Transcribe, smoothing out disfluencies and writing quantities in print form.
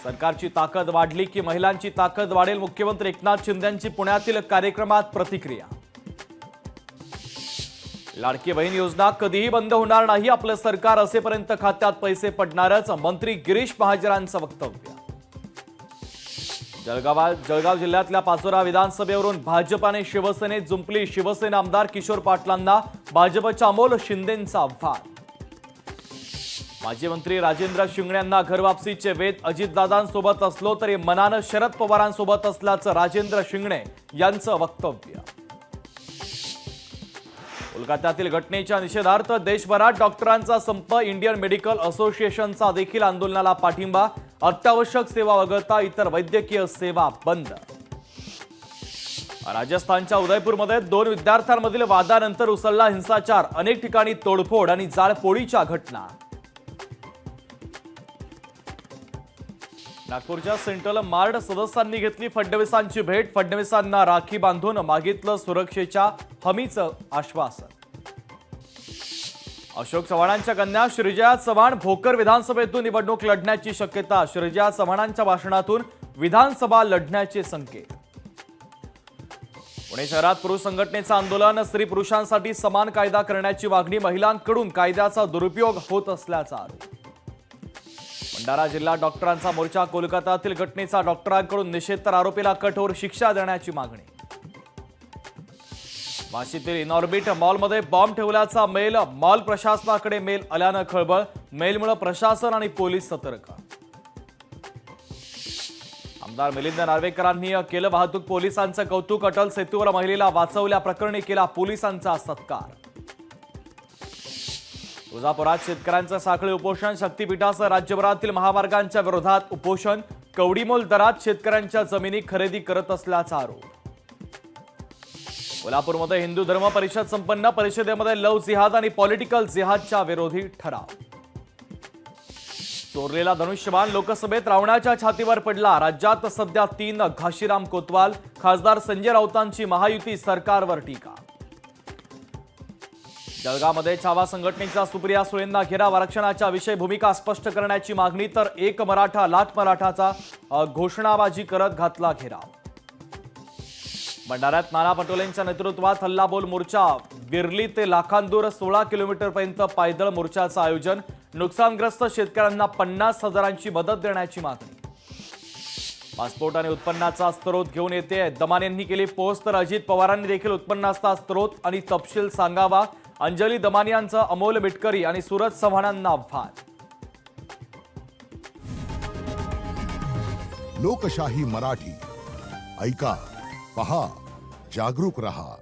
सरकारची ताकद वाढली की महिलांची ताकद वाढेल, मुख्यमंत्री एकनाथ शिंदेंची पुण्यातील कार्यक्रमात प्रतिक्रिया। लाडकी बहीण योजना कधीही बंद होणार नाही, आपलं सरकार असेपर्यंत खात्यात पैसे पडणारच, मंत्री गिरीश महाजनांचं वक्तव्य। जळगाव जिल्ह्यातल्या पाचोरा विधानसभेवरून भाजपाने शिवसेनेत जुंपली, शिवसेना आमदार किशोर पाटलांना भाजपच्या अमोल शिंदेंचा आव्हान। माजी मंत्री राजेंद्र शिंगण्यांना घरवापसीचे वेध, अजितदादांसोबत असलो तरी मनानं शरद पवारांसोबत असल्याचं राजेंद्र शिंगणे यांचं वक्तव्य। कोलकात्यातील घटनेच्या निषेधार्थ देशभरात डॉक्टरांचा संप, इंडियन मेडिकल असोसिएशनचा देखील आंदोलनाला पाठिंबा, अत्यावश्यक सेवा वगळता इतर वैद्यकीय सेवा बंद। राजस्थानच्या उदयपूरमध्ये 2 विद्यार्थ्यांमधील वादानंतर उसळला हिंसाचार, अनेक ठिकाणी तोडफोड आणि जाळपोळीच्या घटना। नागपूरच्या सेंट्रल मार्ड सदस्यांनी घेतली फडणवीसांची भेट, फडणवीसांना राखी बांधून मागितलं सुरक्षेच्या हमीचं आश्वासन। अशोक चव्हाणांच्या कन्या श्रीजया चव्हाण भोकर विधानसभेतून निवडणूक लढण्याची शक्यता, श्रीजया चव्हाणांच्या भाषणातून विधानसभा लढण्याचे संकेत। पुणे शहरात पुरुष संघटनेचं आंदोलन, स्त्री पुरुषांसाठी समान कायदा करण्याची मागणी, महिलांकडून कायद्याचा दुरुपयोग होत असल्याचा आरोप। भंडारा जिल्हा डॉक्टरांचा मोर्चा, कोलकात्यातील घटनेचा डॉक्टरांकडून निषेध, तर आरोपीला कठोर शिक्षा देण्याची मागणी। वाशीतील इनऑर्बिट मॉलमध्ये बॉम्ब ठेवल्याचा मेल, मॉल प्रशासनाकडे मेल आल्यानं खळबळ, मेलमुळे प्रशासन आणि पोलीस सतर्क। आमदार मिलिंद नार्वेकरांनी केलं वाहतूक पोलिसांचं कौतुक, अटल सेतूवर महिलेला वाचवल्या प्रकरणी केला पोलिसांचा सत्कार। तुळजापुरात शेतकऱ्यांचं साखळी उपोषण, शक्तीपीठासह राज्यभरातील महामार्गांच्या विरोधात उपोषण, कवडीमोल दरात शेतकऱ्यांच्या जमिनी खरेदी करत असल्याचा आरोप। कोल्हापूरमध्ये हिंदू धर्म परिषद संपन्न, परिषदेमध्ये लव्ह जिहाद आणि पॉलिटिकल जिहादच्या विरोधी ठराव। चोरलेला धनुष्यबाण लोकसभेत रावणाच्या छातीवर पडला, राज्यात सध्या 3 घाशीराम कोतवाल, खासदार संजय राऊतांची महायुती सरकारवर टीका। जळगावमध्ये छावा संघटनेचा सुप्रिया सुळेंना घेराव, आरक्षणाच्या विषयी भूमिका स्पष्ट करण्याची मागणी, तर 1 मराठा लाख मराठाचा घोषणाबाजी करत घातला घेराव। भंडाऱ्यात नाना पटोलेंच्या नेतृत्वात हल्लाबोल मोर्चा, विरली ते लाखांदूर 16 किलोमीटरपर्यंत पायदळ मोर्चाचं आयोजन, नुकसानग्रस्त शेतकऱ्यांना 50,000ची मदत देण्याची मागणी। पासपोर्ट आणि उत्पन्नाचा स्रोत घेऊन येते, दमाने यांनी केली पोस्ट, तर अजित पवारांनी देखील उत्पन्नाचा स्रोत आणि तपशील सांगावा, अंजली दमानी यांचं अमोल मिटकरी आणि सूरज चव्हाणांना आव्हान। लोकशाही मराठी ऐका, पहा, जागरूक रहा।